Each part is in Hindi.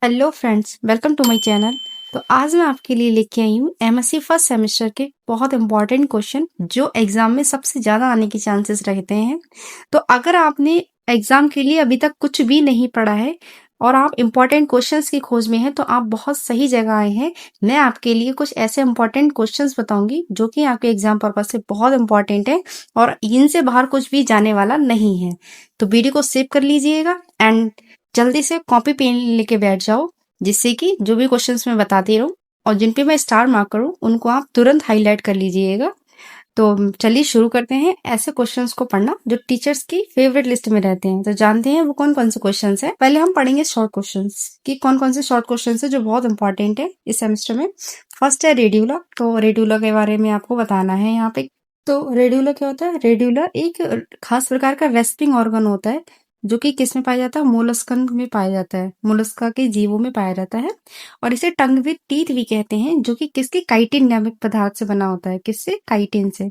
Hello friends, welcome to my channel. तो आज मैं आपके लिए लेके आई हूँ एमएससी फर्स्ट सेमेस्टर के बहुत इंपॉर्टेंट क्वेश्चन जो एग्जाम में सबसे ज़्यादा आने के चांसेस रहते हैं। तो अगर आपने एग्जाम के लिए अभी तक कुछ भी नहीं पढ़ा है और आप इंपॉर्टेंट क्वेश्चंस की खोज में हैं तो आप बहुत सही जगह आए हैं। मैं आपके लिए कुछ ऐसे इंपॉर्टेंट क्वेश्चंस बताऊंगी जो कि आपके एग्जाम पर्पज से बहुत इंपॉर्टेंट है और इनसे बाहर कुछ भी जाने वाला नहीं है। तो वीडियो को सेव कर लीजिएगा एंड जल्दी से कॉपी पेन लेके बैठ जाओ, जिससे कि जो भी क्वेश्चंस मैं बताती रहूं और जिन पे मैं स्टार मार्क करूं उनको आप तुरंत हाईलाइट कर लीजिएगा। तो चलिए शुरू करते हैं ऐसे क्वेश्चंस को पढ़ना जो टीचर्स की फेवरेट लिस्ट में रहते हैं। तो जानते हैं वो कौन कौन से क्वेश्चंस हैं। पहले हम पढ़ेंगे शॉर्ट क्वेश्चंस कि कौन कौन से शॉर्ट क्वेश्चंस है जो बहुत इंपॉर्टेंट है इस सेमेस्टर में। फर्स्ट है रेड्यूला। तो रेड्यूला के बारे में आपको बताना है यहाँ पे। तो रेड्यूला क्या होता है? रेड्यूला एक खास प्रकार का रेस्पिंग ऑर्गन होता है जो कि किस में पाया जाता है? मोलस्कन में पाया जाता है, मोलस्का के जीवों में पाया जाता है। और इसे टंग विद टीथ भी कहते हैं, जो कि किसके? काइटिन नामक पदार्थ से बना होता है। किससे? काइटिन से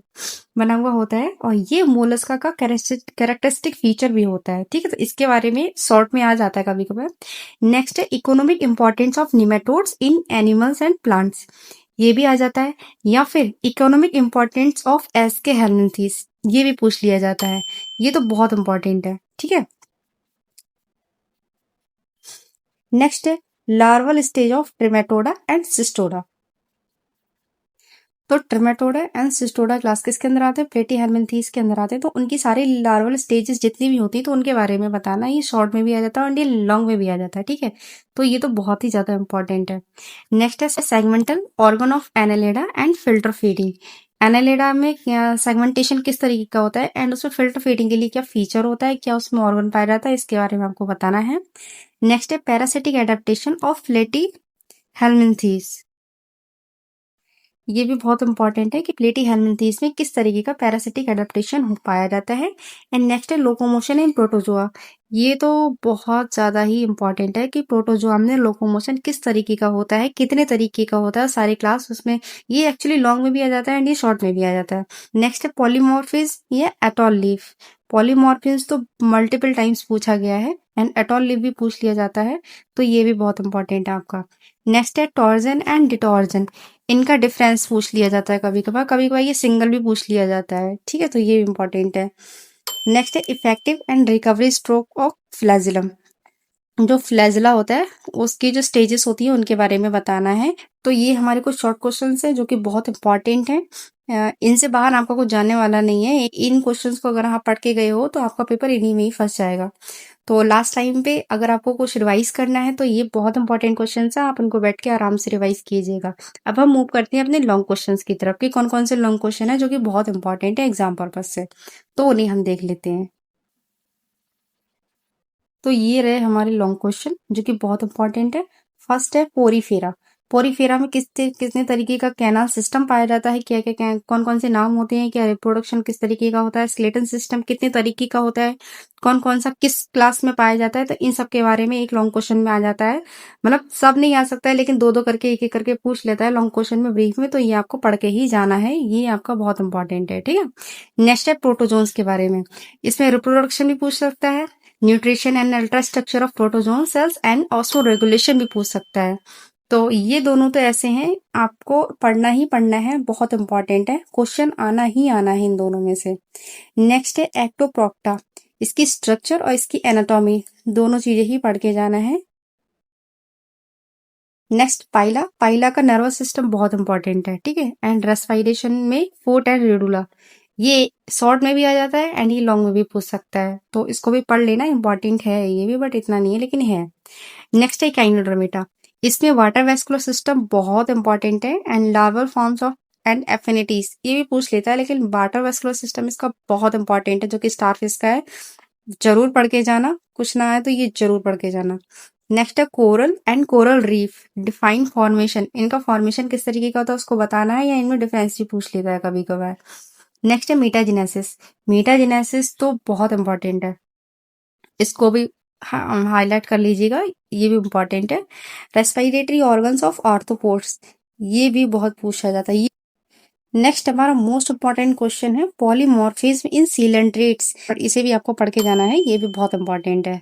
बना हुआ होता है और ये मोलस्का का कैरेक्टरिस्टिक फीचर भी होता है। ठीक है, तो इसके बारे में शॉर्ट में आ जाता है कभी कभार। नेक्स्ट है economic importance of nematodes in animals and plants, ये भी आ जाता है। या फिर इकोनॉमिक इंपॉर्टेंस ऑफ एस्के हेलमिंथीस, ये भी पूछ लिया जाता है। ये तो बहुत इंपॉर्टेंट है। ठीक है, नेक्स्ट है larval stage of Trematoda and Cestoda. तो ट्रिमेटोडा एंड सिस्टोडा क्लास किसके अंदर आते हैं? प्लेटी हेलमिंथीस के अंदर आते हैं। तो उनकी सारी लार्वल स्टेजेस जितनी भी होती है तो उनके बारे में बताना। ये शॉर्ट में भी आ जाता है और ये लॉन्ग में भी आ जाता है। ठीक है, तो ये तो बहुत ही ज्यादा इंपॉर्टेंट है। नेक्स्ट है segmental organ of Annelida and filter feeding. Annelida में सेगमेंटेशन किस तरीके का होता है एंड उसमें फिल्टर फीडिंग के लिए क्या फीचर होता है, क्या उसमें ऑर्गन पाया जाता है, इसके बारे में आपको बताना है। नेक्स्ट है पैरासिटिक एडेप्टेशन ऑफ प्लेटी हेलमिंथीस। ये भी बहुत इंपॉर्टेंट है कि प्लेटी हेलमिंथीज में किस तरीके का पैरासिटिक एडेप्टेशन हो पाया जाता है। एंड नेक्स्ट है लोकोमोशन इन प्रोटोजोआ। ये तो बहुत ज्यादा ही इंपॉर्टेंट है कि प्रोटोजोआ में लोकोमोशन किस तरीके का होता है, कितने तरीके का होता है, सारी क्लास उसमें। ये एक्चुअली लॉन्ग में भी आ जाता है एंड ये शॉर्ट में भी आ जाता है। नेक्स्ट है पॉलीमॉर्फिज या एटॉल लीफ। पॉलीमॉर्फिज तो मल्टीपल टाइम्स पूछा गया है एंड एटॉल लीफ भी पूछ लिया जाता है, तो ये भी बहुत इंपॉर्टेंट है आपका। नेक्स्ट है टॉर्जन एंड डिटॉर्जन। इनका डिफरेंस पूछ लिया जाता है कभी कभार, कभी कभार ये सिंगल भी पूछ लिया जाता है। ठीक है, तो ये भी इंपॉर्टेंट है। नेक्स्ट है effective and recovery stroke of flagellum. जो फ्लैजिला होता है उसकी जो स्टेजेस होती है उनके बारे में बताना है। तो ये हमारे कुछ शॉर्ट क्वेश्चंस हैं जो कि बहुत इंपॉर्टेंट हैं। इनसे बाहर आपका कुछ जानने वाला नहीं है। इन क्वेश्चंस को अगर आप पढ़ के गए हो तो आपका पेपर इन्हीं में ही फंस जाएगा। तो लास्ट टाइम पे अगर आपको कुछ रिवाइज करना है तो ये बहुत इंपॉर्टेंट क्वेश्चंस है, आप उनको बैठ के आराम से रिवाइज कीजिएगा। अब हम मूव करते हैं अपने लॉन्ग क्वेश्चंस की तरफ कि कौन कौन से लॉन्ग क्वेश्चन है जो कि बहुत इंपॉर्टेंट है एग्जाम पर्पज से। तो उन्हें हम देख लेते हैं। तो ये रहे हमारे लॉन्ग क्वेश्चन जो कि बहुत इंपॉर्टेंट है। फर्स्ट है पोरीफेरा। पोरीफेरा में कितने तरीके का कैनाल सिस्टम पाया जाता है, क्या क्या कौन कौन से नाम होते हैं, क्या रिप्रोडक्शन किस तरीके का होता है, स्केलेटन सिस्टम कितने तरीके का होता है, कौन कौन सा किस क्लास में पाया जाता है। तो इन सब के बारे में एक लॉन्ग क्वेश्चन में आ जाता है। मतलब सब नहीं आ सकता है लेकिन दो दो करके एक एक करके पूछ लेता है लॉन्ग क्वेश्चन में ब्रीफ में। तो ये आपको पढ़ के ही जाना है, ये आपका बहुत इंपॉर्टेंट है। ठीक है, नेक्स्ट है प्रोटोजोन्स के बारे में। इसमें रिप्रोडक्शन भी पूछ सकता है, nutrition and ultrastructure of protozoan cells and osmoregulation भी पूछ सकता है। तो ये दोनों तो ऐसे हैं आपको पढ़ना ही पढ़ना है, बहुत इंपॉर्टेंट है, क्वेश्चन आना ही आना है इन दोनों में से। नेक्स्ट है एक्टोप्रोक्टा। इसकी स्ट्रक्चर और इसकी एनाटॉमी दोनों चीजें ही पढ़ के जाना है। नेक्स्ट पाइला। पाइला का नर्वस सिस्टम बहुत इंपॉर्टेंट है। ठीक है, एंड रेस्पिरेशन में फुट एंड रेडुला। ये शॉर्ट में भी आ जाता है एंड ये लॉन्ग में भी पूछ सकता है, तो इसको भी पढ़ लेना, इंपॉर्टेंट है ये भी, बट इतना नहीं है लेकिन है। नेक्स्ट है काइनोडर्मेटा। इसमें वाटर वेस्कुलर सिस्टम बहुत इंपॉर्टेंट है and larval forms of and affinities, ये भी पूछ लेता है लेकिन वाटर वेस्कुलर सिस्टम इसका बहुत इंपॉर्टेंट है जो कि स्टारफिश का है। जरूर पढ़ के जाना, कुछ ना आए तो ये जरूर पढ़ के जाना। नेक्स्ट है coral and coral reef. Define formation, इनका फॉर्मेशन किस तरीके का होता है उसको बताना है, या इनमें डिफरेंस भी पूछ लेता है कभी कभार। नेक्स्ट है मीटाजेनेसिस। मीटाजेनेसिस तो बहुत इंपॉर्टेंट है, इसको भी हाईलाइट कर लीजिएगा, ये भी इंपॉर्टेंट है। रेस्पिरेटरी ऑर्गन्स ऑफ आर्थ्रोपोड्स, ये भी बहुत पूछा जाता है। नेक्स्ट हमारा मोस्ट इंपॉर्टेंट क्वेश्चन है पॉलीमॉर्फिज्म इन सीलेंट्रेट्स, और इसे भी आपको पढ़ के जाना है, ये भी बहुत इंपॉर्टेंट है।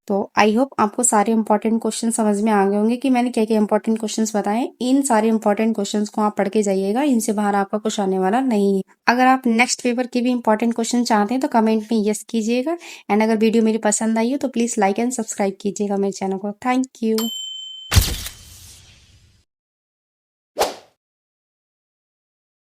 तो आई होप आपको सारे इंपॉर्टेंट क्वेश्चन समझ में आ गए होंगे कि मैंने क्या क्या इंपॉर्टेंट क्वेश्चंस बताए। इन सारे इंपॉर्टेंट क्वेश्चंस को आप पढ़ के जाइएगा, इनसे बाहर आपका कुछ आने वाला नहीं है। अगर आप नेक्स्ट पेपर के भी इंपॉर्टेंट क्वेश्चन चाहते हैं तो कमेंट में यस कीजिएगा। एंड अगर वीडियो मेरी पसंद आई हो तो प्लीज लाइक एंड सब्सक्राइब कीजिएगा मेरे चैनल को। Thank you.